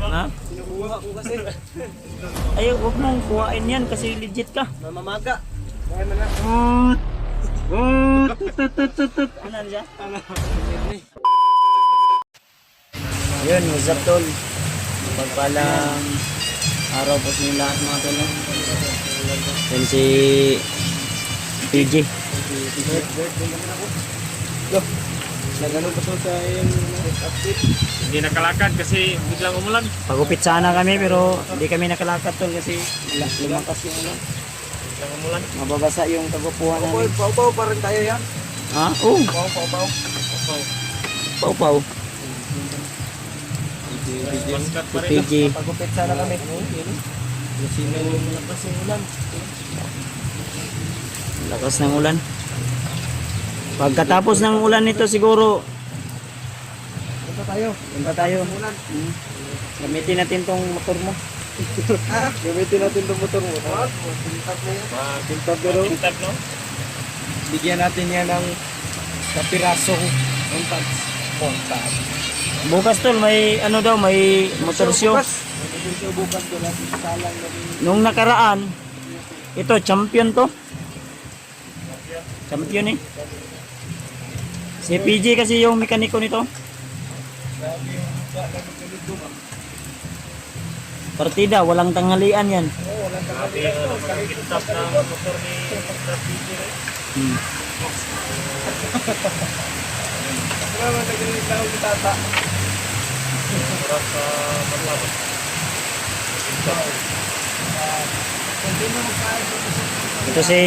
Ha? Sinukuha ko kasi. Ay, huwag mong kuhain yan kasi legit ka. Mamamaga. Kaya mo na. Ano siya? Yun, what's up tol? Pagpalang araw po sa inyo lahat mga tol. Yan si PJ. Nagano pa to sa yung update. Hindi nakalakad kasi biglang umulan. Pagupit sana kami pero hindi kami nakalakad tol kasi lumakas yung ulan. Biglang umulan. Mababasa yung tagupuhan namin. Pau-pau pa rin tayo yan. Ha? Oo. Pau-pau. Pau-pau. Baskat pa rin. PJ. Pagupit sana kami. Kasi malakas yung ulan. Lakas ng ulan. Pagkatapos ng ulan nito siguro Punta tayo. punta tayo. Ulan. Gamitin natin tong motor mo. Gamitin natin itong motor mo. Pintab na yan. Pintab na rin. Pintab, no? Bigyan natin yan ng kapirasong montage. Bukas tol may ano daw may motor show. Bukas ko lang. Salang namin. Nung nakaraan ito champion to. Champion eh. Si PJ kasi yung mekaniko nito. Grabe yung buka na magkalito ba? Partida, walang tanghalian yan. Oo, walang Grabe kakalitan. yung pintab na motor ni PJ. Hmm. Salamat na ganun lang ang tata. Sarap sa matlaban. Ito si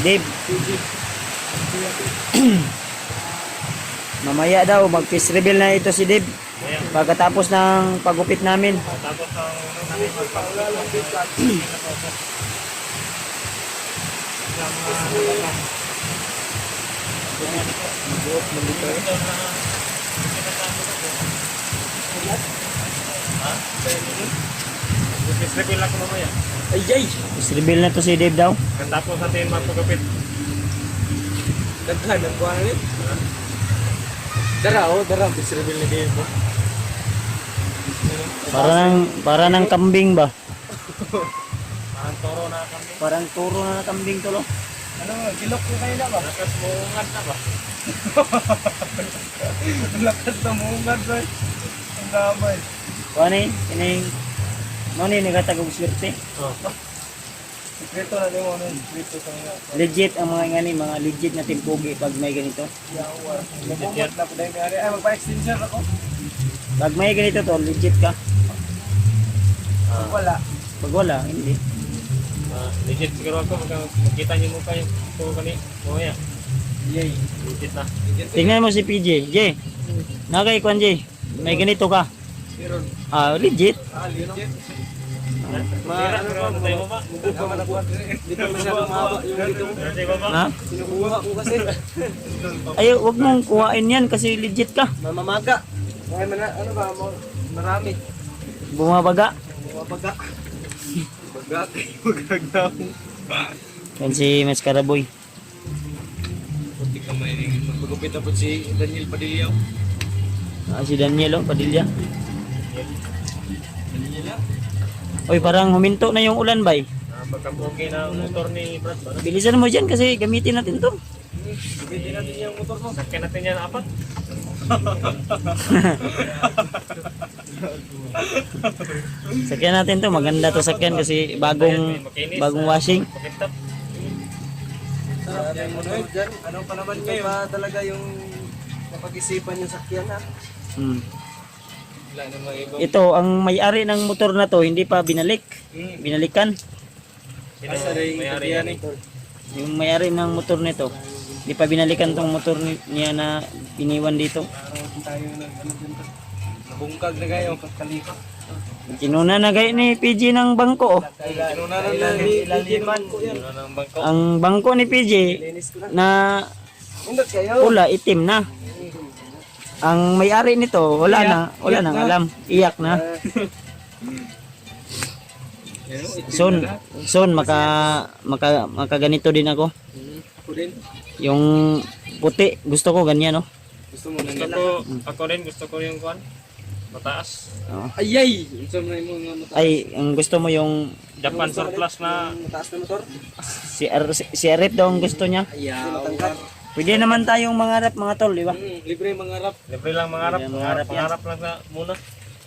Dave. Mamaya daw mag-face reveal na ito si Dave. Ayan. Pagkatapos ng pagupit namin. Tapos ang namin Reveal lang ko mamaya. Ay, ay! Face reveal na to si Dave daw. Tapos natin magpagupit. Daghan, ang buwan na rin. Dara, oh, dara. Disreveal ni Dave mo. Para ng kambing ba? Ang toro na kami. Parang turo na kambing to lo. Ano, gilok ko kayo na ba? Lakas mo ungat na ba? Lakas na mungad, boy. Ang damay. Kuha ni, kining mo ni nagatagog swerte. Oh. Sekreto na din mo, ano, sekreto sa mga Legit ang mga ngani, mga legit na timpugi pag may ganito. yawa. Nagmumot na po dahil may ari. Ay, magpa-extension ako. Pag may ganito to, legit ka. Wala. Pag wala, hindi. Legit siguro ako. Magkita niyo mukha yung puro kani. Mamaya. Yay. Legit na. Tingnan mo si PJ. J. Nakay kwan J. May ganito ka. Meron. Ah, legit. Legit. Pero ano tayo ba? Mubog pa man ako. Dito masyadong mahaba yung dito. Pero tayo ba? Ha? Sinukuha ko kasi. Ay, wag mong kuhain yan kasi legit ka. Mamamaga. Kaya man na, ano ba, marami. Bumabaga. Mabaga. Baga kayo, magagdaw. Yan si Mas Karaboy. Puti ka may magpagupit na po si Daniel Padilla. Ah, si Daniel oh, Padilla. Daniel. Oy, parang huminto na yung ulan bay. Pagkapogi na motor ni Brad ba? Bilisan mo dyan kasi gamitin natin to. Gamitin natin yung motor mo. Sakyan natin yan apat. Sakyan natin to, maganda to sakyan kasi bagong washing. Pakintap. Sarap yung motor dyan. Ano pa naman kayo ba talaga yung napag-isipan yung sakyan ha? Hmm. Wala namang iba. Ito, ang may-ari ng motor na to, hindi pa binalik. Binalikan. May-ari yan eh. Yung may-ari ng motor nito, hindi pa binalikan tong motor niya na iniwan dito. Tayo ng ano dito. Nabungkag na kayo, kalikot. Kinuna na gaya ni PJ ng bangko. Oh. Kinuna na ni Laliman ko yan. Ano ng bangko? Ang bangko ni PJ Linis ko na. na Indot kayo. pula, itim na. Ang may-ari nito, wala nang alam. Iyak na. Soon maka ganito din ako. Ako din. Yung puti, gusto ko ganyan, no? Gusto mo na Gusto nila. ko, ako rin gusto ko yung kuan. mataas. Oo. Ayay! Unsa man mo nga mataas? Ay, ang gusto mo yung Japan surplus na Mataas na motor? si Arif daw ang gusto niya. Ayaw. Matangkad. Pwede naman tayong mangarap mga tol, di ba? Libre mangarap. libre lang mangarap. Libre mangarap yan. Mangarap lang na muna.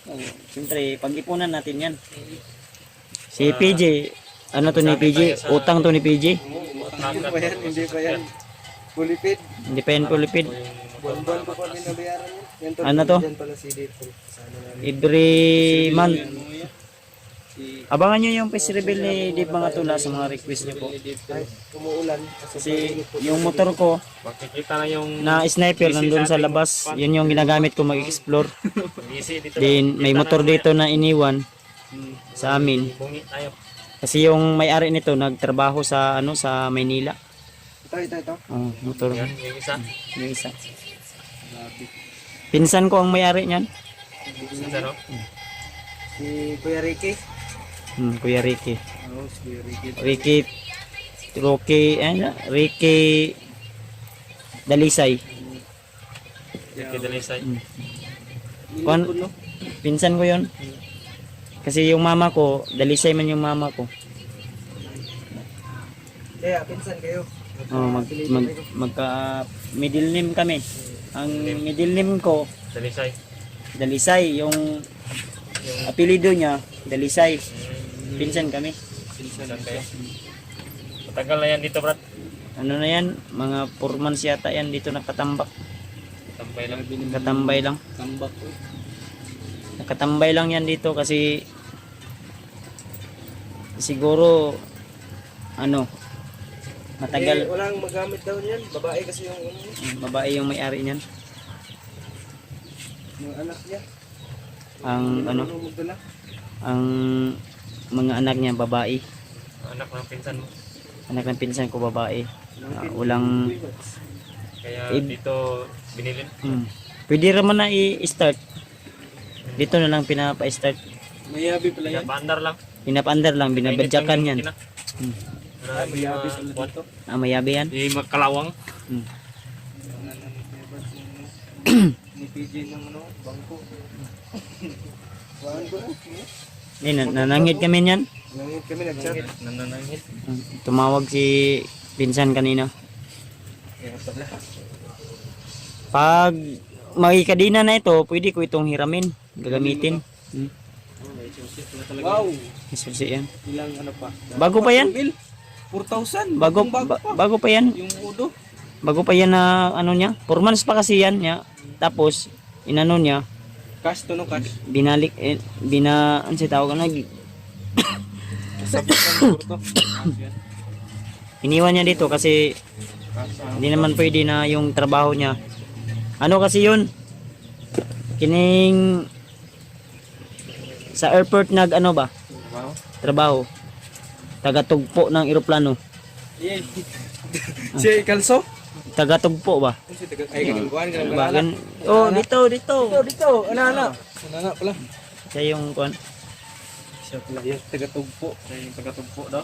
Oo. Siyempre, pag-ipunan natin yan. Si PJ, ano to ni PJ? Utang to ni PJ. Hindi pa yan, hindi pa yan. Fully paid. Hindi pa yan pulipid. Buwan-buwan ko pa binabayaran yan. Yan to, Ano to? Yan pala si Deadpool. Sana namin. Every month. Si Abangan nyo yung face reveal ni Dave mga tula sa mga request nyo po. ay, umuulan. Kasi yung motor ko Makikita na yung na sniper nandun sa labas, yun yung ginagamit ko mag-explore. easy dito. Din may motor dito na iniwan sa amin. Bungi tayo. Kasi yung may-ari nito nagtrabaho sa ano sa Maynila. Ito. Oh, motor Yan, yung isa. yung isa. Pinsan ko ang may-ari niyan. Isa, no? Si Kuya Ricky. Kuya Ricky. Oo, si Kuya Ricky. Ricky Dalisay. Ricky Dalisay. Kuan, pinsan ko yon. Kasi yung mama ko, Dalisay man yung mama ko. Kaya, pinsan kayo. Oh, magka middle name kami. Ang middle name ko, Dalisay. Dalisay, yung apelido niya, Dalisay. Pinsan kami. Pinsan kayo. Matagal na yan dito, Brad. Ano na yan, mga 4 months yata yan dito nakatambak. Tambay lang. Nakatambay lang. Tambak ko. Nakatambay lang yan dito kasi siguro ano matagal. Walang magamit daw niyan. Babae kasi yung Babae yung may-ari niyan. yung anak niya. Ang ano, Magdala. ang mga anak niya babae. Anak ng pinsan mo. Anak ng pinsan ko babae. Walang Kaya dito binilin. Pwede naman na i-start. Dito na lang pinapa-start. Mayabi pala Kaya yan. paandar lang. Pinapa-under lang, binabadyakan yan. Marami Mayabi mga pala buwan. dito. Mayabi yan. Di magkalawang. Ni PJ ng ano, bangko. Kuhaan ko na. Nanangit kami niyan. Nangit kami nag-chat. Nananangit. Tumawag si pinsan kanina. Kaya pala. Pag makikadina na ito, pwede ko itong hiramin, gagamitin. Wow! Susi yan. Ilang ano pa? Bago pa yan? 4,000. Bago pa yan. Yung udo. Bago pa yan na ano niya. 4 months pa kasi yan niya. Tapos inano niya, Cash to no cash. binalik ano si tawag na iniwan niya dito kasi hindi naman pwede na yung trabaho niya. Ano kasi yun? Kining sa airport nag ano ba? Trabaho. Tagatugpo ng eroplano. Si Kalso? Tagatugpo ba? Ay, gagawin ka ng Bagan. Oh, dito. Dito, ana. Ana pala. Siya yung kon. Siya pala yung tagatugpo. Yung tagatugpo daw.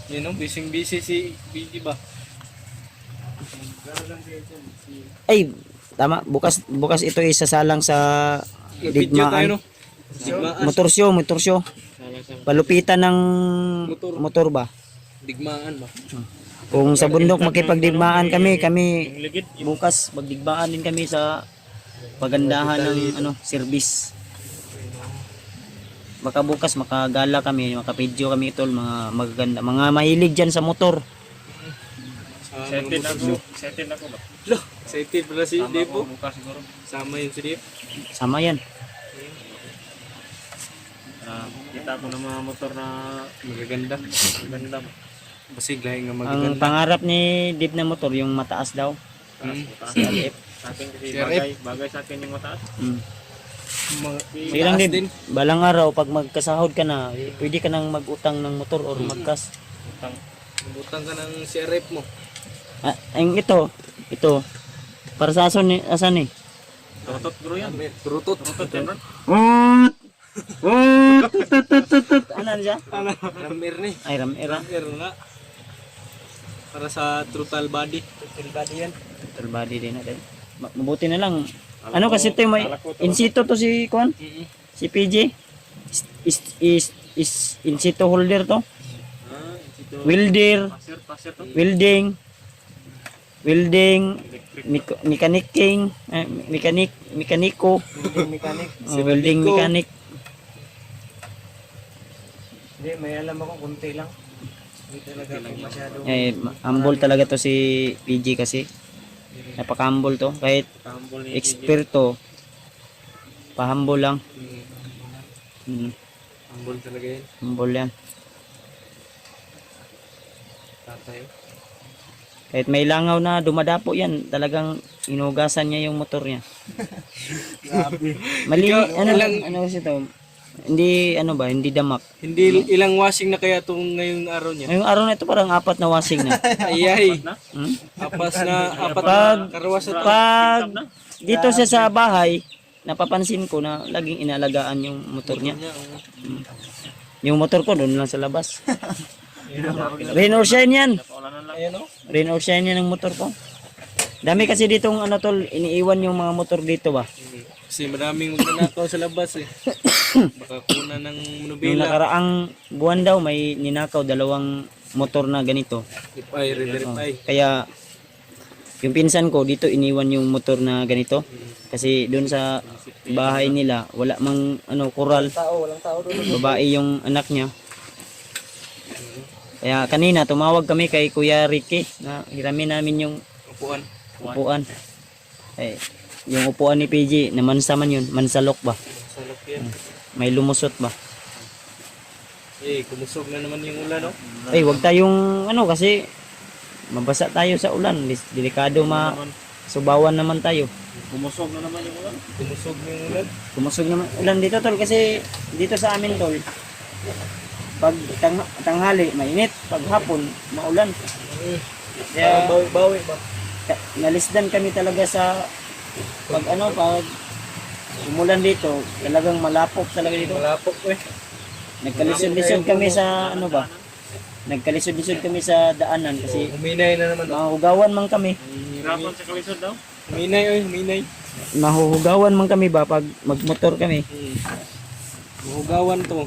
Yun no, busy si BG ba? Ay, tama. Bukas ito isasalang sa Video tayo no. digmaan. Motorsyo. Palupitan ng motor ba? Digmaan ba? Kung sa bundok makipagdigmaan kami Yung ligid. bukas magdigmaan din kami sa pagandahan ng ano, service. Baka bukas makagala kami, makapidyo kami tol, mga magaganda, mga mahilig diyan sa motor. Setted ako. Setted ako ba? Loh, excited pala si Tama Devo. ako, bukas siguro. Sama yun si Devo. Sama yan. Kita ko ng mga motor na Magaganda. maganda ba? Basig lahi nga Ang magaganda. pangarap ni Deep na motor yung mataas daw. Mataas. CRF. Sa akin kasi CRF. bagay sa akin yung mataas. Sige lang Deep, balang araw pag magkasahod ka na, pwede ka nang magutang ng motor or magkas. Utang. Butang ka ng CRF mo. Ang ito para sa asan eh. Tutot bro yan. Turutot. Tutot yan bro. Ano siya? Ramir ni. Ay ramera. Ramir nga. Para sa total body. Total body yan. Total body din natin. Mabuti na lang Ano kasi ito may in situ to si Kwan? Si PJ? Is in situ holder to? Welder, Pasir to. welding, mechaniking, mekaniko, Mechanic. welding mechanic. Hindi, may alam ako, kunti lang. Hindi talaga ako masyado. Humble talaga to si PJ kasi. Napaka-humble to. Kahit Humble ni eksperto, pa-humble lang. Humble talaga yun. Humble yan. Tatay. Kahit may langaw na dumadapo yan, talagang inugasan niya yung motor niya. Grabe. Mali, Ikaw, ano ilang- ano kasi to? Hindi, ano ba, hindi damak. Hindi, ilang washing na kaya itong ngayong araw niya? Ngayong araw na ito parang 4 na washing na. Ayay. Hmm? Apat na Pag- karawas na to. Pag dito siya sa bahay, napapansin ko na laging inalagaan yung motor niya. Yung motor ko doon lang sa labas. Rain or shine yan. Ayan o. Rain or shine yan ang motor ko. Dami kasi ditong ano tol, iniiwan yung mga motor dito ba. Kasi madaming magnanakaw sa labas eh. Baka kuna ng Yung nobela. nakaraang buwan daw may ninakaw 2 motor na ganito. Ripay, ripay. Kaya yung pinsan ko dito iniwan yung motor na ganito. Kasi doon sa bahay nila wala mang ano kural. Walang tao doon. Babae yung anak niya. Kaya kanina tumawag kami kay Kuya Ricky na hiramin namin yung Upuan. upuan. Eh, yung upuan ni PG, namansa man yun, mansalok ba? Salok yan. May lumusot ba? Eh, kumusog na naman yung ulan no? Ay, wag tayong ano kasi mabasa tayo sa ulan. Delikado subawan naman tayo. Bumusog na naman yung ulan. Kumusog na yung ulan. Kumusog naman ulan dito tol kasi dito sa amin tol. Pag tanghali mainit, pag hapon maulan. Kaya Bawi ba? nalisdan kami talaga sa pag umulan dito, talagang malapok talaga dito. Malapok eh. Nagkalisod-lisod kami sa ano ba? Nagkalisod-lisod kami sa daanan kasi Huminay na naman. mahuhugawan man kami. Hirapan sa kalisod daw. Huminay oy, huminay. Mahuhugawan man kami ba pag magmotor kami. Buhugawan to.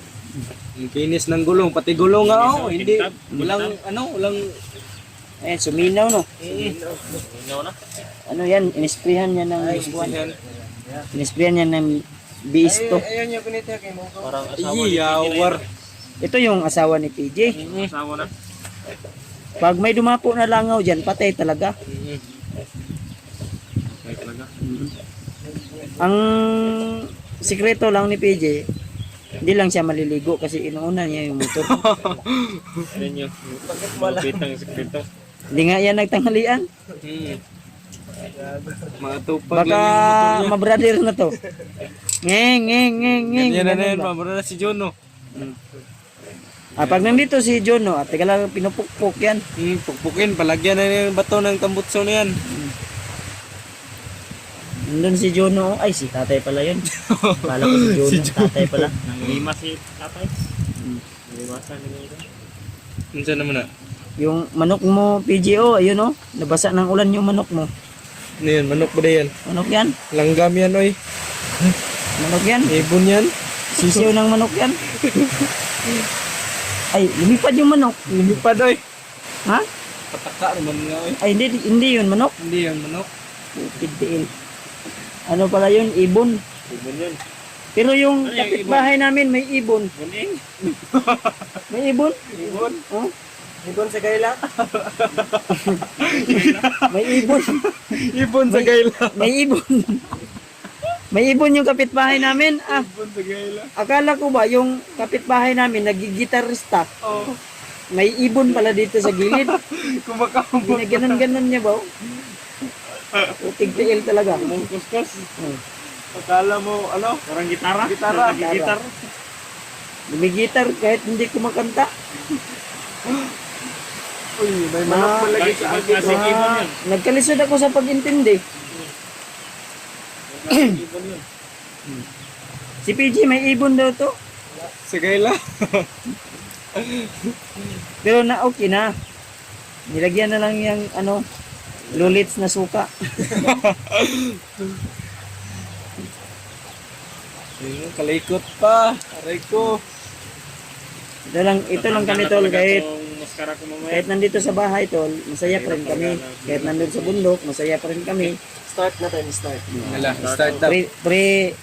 Ang kinis ng gulong, pati gulong nga oh, hindi walang walang Eh, suminaw no. Minaw na. Ano yan, inisprehan yan ng yan. inisprehan yan ng biisto. Ayun yung pinita kay mo. Parang asawa ni Iyawar. Ito yung asawa ni PJ. Asawa na. Pag may dumapo na langaw dyan, patay talaga. Ay talaga. Ang sikreto lang ni PJ, hindi lang siya maliligo kasi inuuna niya yung motor. Ayun yun. Malapitang sekreto. Hindi nga yan nagtanghalian. Matupag Baka lang yung motor niya. mabrader na to. Ngeng, ngeng, ngeng, ngeng. Yan na Ganun yan, ba? mabura na si Jono. Pag nandito si John, no, at teka lang pinupukpok yan. Pukpukin, palagyan na yung bato ng tambutso na yan. Nandun si John, no. Ay, si tatay pala yun. Kala ko si John, tatay pala. Nanglima si tatay. Nanglimasan nila. Minsan naman na. Yung manok mo, PGO, ayun, no. Nabasa ng ulan yung manok mo. Ano yan, manok ba na yan? Manok yan. Langgam yan oy. Manok yan. Ibon yan. Sisiw ng manok yan. Ay, lumipad yung manok. Lumipad oy. Ha? Pataka naman nga oy. Ay, hindi yun, manok. Hindi yan manok. Piddiin. Ano pala yun? Ibon. Ibon yun. Pero yung Ano yung kapitbahay namin may ibon. Buning. May ibon? Ibon. Oh, Ibon sa gaila. may ibon. Ibon sa gaila. May ibon. May ibon yung kapitbahay namin. Ah, Ibon sa gaila. akala ko ba yung kapitbahay namin nagigitarista. Oh. May ibon pala dito sa gilid. Kumakambot. Ginaganon-ganon niya ba? Tig-tiil talaga. Kuskus. Hmm. Akala mo ano? Parang gitara. Gitara. Gitar. Lumigitar kahit hindi kumakanta. Uy, may manok malagi sa akin. Kasi ibon yun. Nagkalisod ako sa pag-intindi. Ibon yun. Si PG may ibon daw to. Sa gaila. Pero na okay na. Nilagyan na lang yung ano, lulits na suka. Ayun, kalikot pa. Aray ko. Ito lang kami tol, kahit Itong maskara ko mamaya. kahit nandito sa bahay tol, masaya pa rin kami. Kahit nandun sa bundok, masaya pa rin kami. Start na tayo, start. Wala, start na. Pre,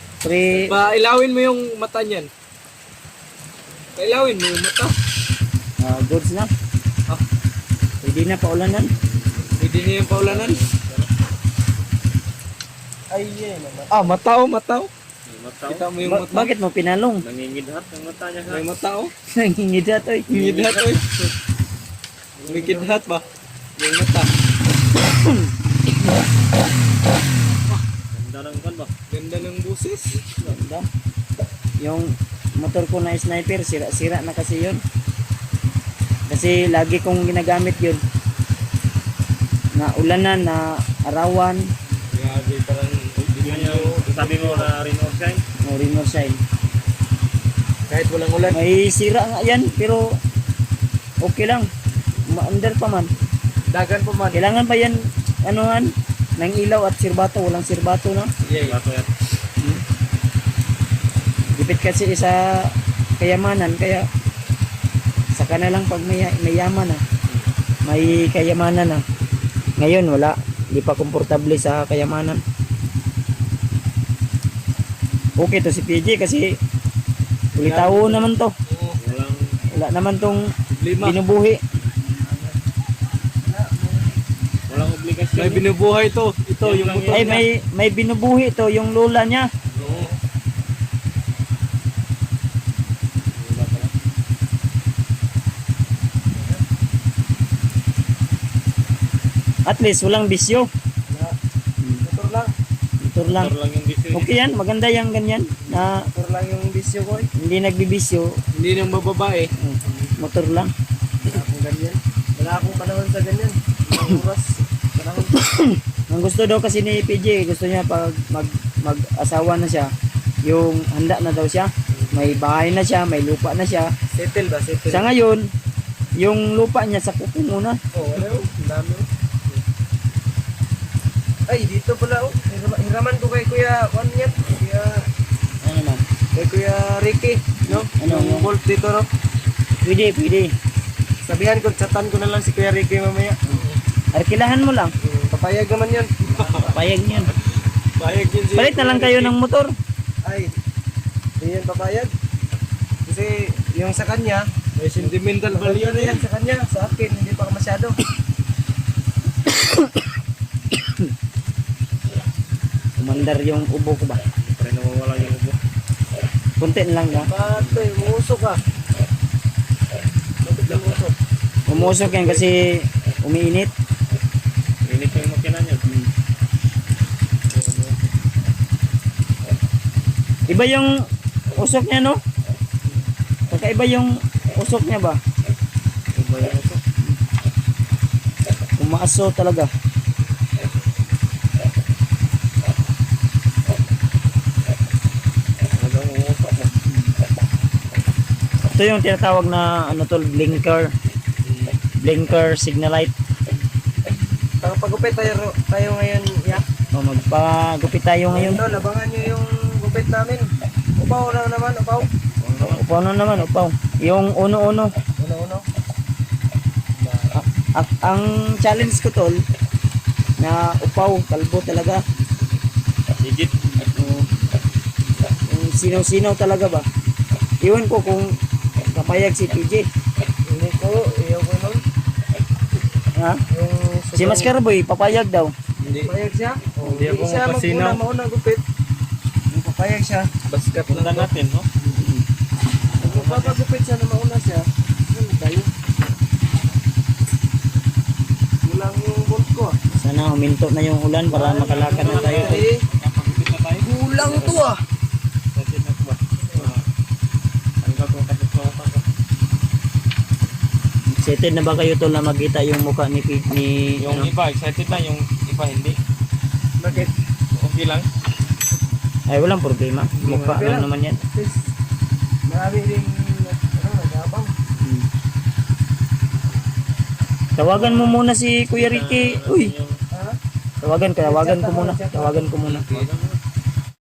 Pailawin mo yung mata niyan. Pailawin mo yung mata. goods na. Ah. Hindi na paulanan. Hindi niya yung paulanan. Ay, yan. Mata. Mataw. Kita mo yung mata. Bakit mo pinalong? Nangingidhat ang mata niya. May mata, oh. Nangingidat oy. Ngidhat, oy. May kidhat ba? Yung mata. Ganda ng kan ba? Ganda ng busis. Ganda. Yung motor ko na sniper, sira-sira na kasi yun. Kasi lagi kong ginagamit yun. Na ulanan, na arawan, Grabe, parang Yun yung sabi mo na rin or shine. no rain or shine. kahit walang ulan. May sira nga yan, pero okay lang. Maandar pa man. Dagan pa man. Kailangan ba yan, anuhan, ng ilaw at sirbato? Walang sirbato na. Yeah. Bato yan. Dipit kasi sa kayamanan, kaya saka na lang pag may yaman na. May kayamanan na. Ngayon wala, hindi pa komportable sa kayamanan. Okay to si PJ kasi ulitaw naman to. Walang Wala naman tong Lima. binubuhi. walang obligasyon. May binubuhay to. Ito, yung motor Ay niya. may binubuhi to yung lola niya. Oo. Wala pala. At least walang bisyo. Motor lang. Motor lang. Motor lang yung bisyo. Okay yan, maganda yung ganyan na Motor lang yung bisyo ko, eh. hindi nagbibisyo. Hindi nang bababae. Motor lang. Wala akong ganyan. Wala akong panahon sa ganyan. Ang oras. Panahon. Ang gusto daw kasi ni PJ, gusto niya pag mag-asawa na siya, yung handa na daw siya. May bahay na siya, may lupa na siya. Settle ba? Settle. Sa ngayon, yung lupa niya sa kuko muna. Oh, ano? Ang dami. Ay, dito pala, oh. Hiraman ko kay Kuya, ano yan? Kuya, Ano man? kay Kuya Ricky, no? Ano, Yung bolt dito, no? Pwede, pwede. Sabihan ko, chatan ko na lang si Kuya Ricky mamaya. Arkilahan mo lang. Papayag naman yun. Papayag niyan. Papayag yun si Palit na lang Kuya kayo Ricky. ng motor. Ay, hindi yan papayag. Kasi yung sa kanya, may sentimental value na yan sa kanya. Sa akin, hindi pa masyado. Umandar yung ubo ko ba? Pare nawawala yung ubo. Kunti na lang ka. Patoy, umusok ka. Bakit lang usok? Umusok yan kasi umiinit. Init yung makina niya. Iba yung usok niya, no? Kakaiba yung usok niya ba? Iba yung uso. Umaaso talaga. Hanggang uusok mo. Ito yung tinatawag na ano tol, blinker. Blinker signal light. Pagupit tayo ngayon, ya. O magpagupit tayo ngayon. Tol, abangan nyo yung gupit namin. Upaw na naman, upaw. Upaw na naman, upaw. Yung uno-uno. Uno-uno. Ang challenge ko tol, na upaw, kalbo talaga. Digit. Yung sinaw-sinaw talaga ba? Iwan ko kung kapayag si PJ. Hindi ko, iyaw ko nun. Ha? Yung Si Mascara Boy, papayag daw. Hindi. Papayag siya? Oh, Hindi ako siya mapasinaw. mauna gupit. Yung papayag siya. Baskat Punta lang to. natin, no? Kung magpapagupit siya na mauna siya, ano tayo? Kulang yung bolt ko, ah. Sana huminto na yung ulan para makalakad na tayo. Eh, Napagupit na tayo. kulang to, ah. Excited na ko ba? Ano ka kung tapos ko ako? Excited na ba kayo tol na makita yung mukha ni Yung ano? iba, excited na. Yung iba, hindi. Bakit? Okay lang. Ay walang problema. Mukha Okay lang lang. naman yan. Marami rin, nagabang. Tawagan mo muna si Kuya Ricky. Uy, Ha? tawagan ko muna. Tawagan ko muna. Tawagan mo.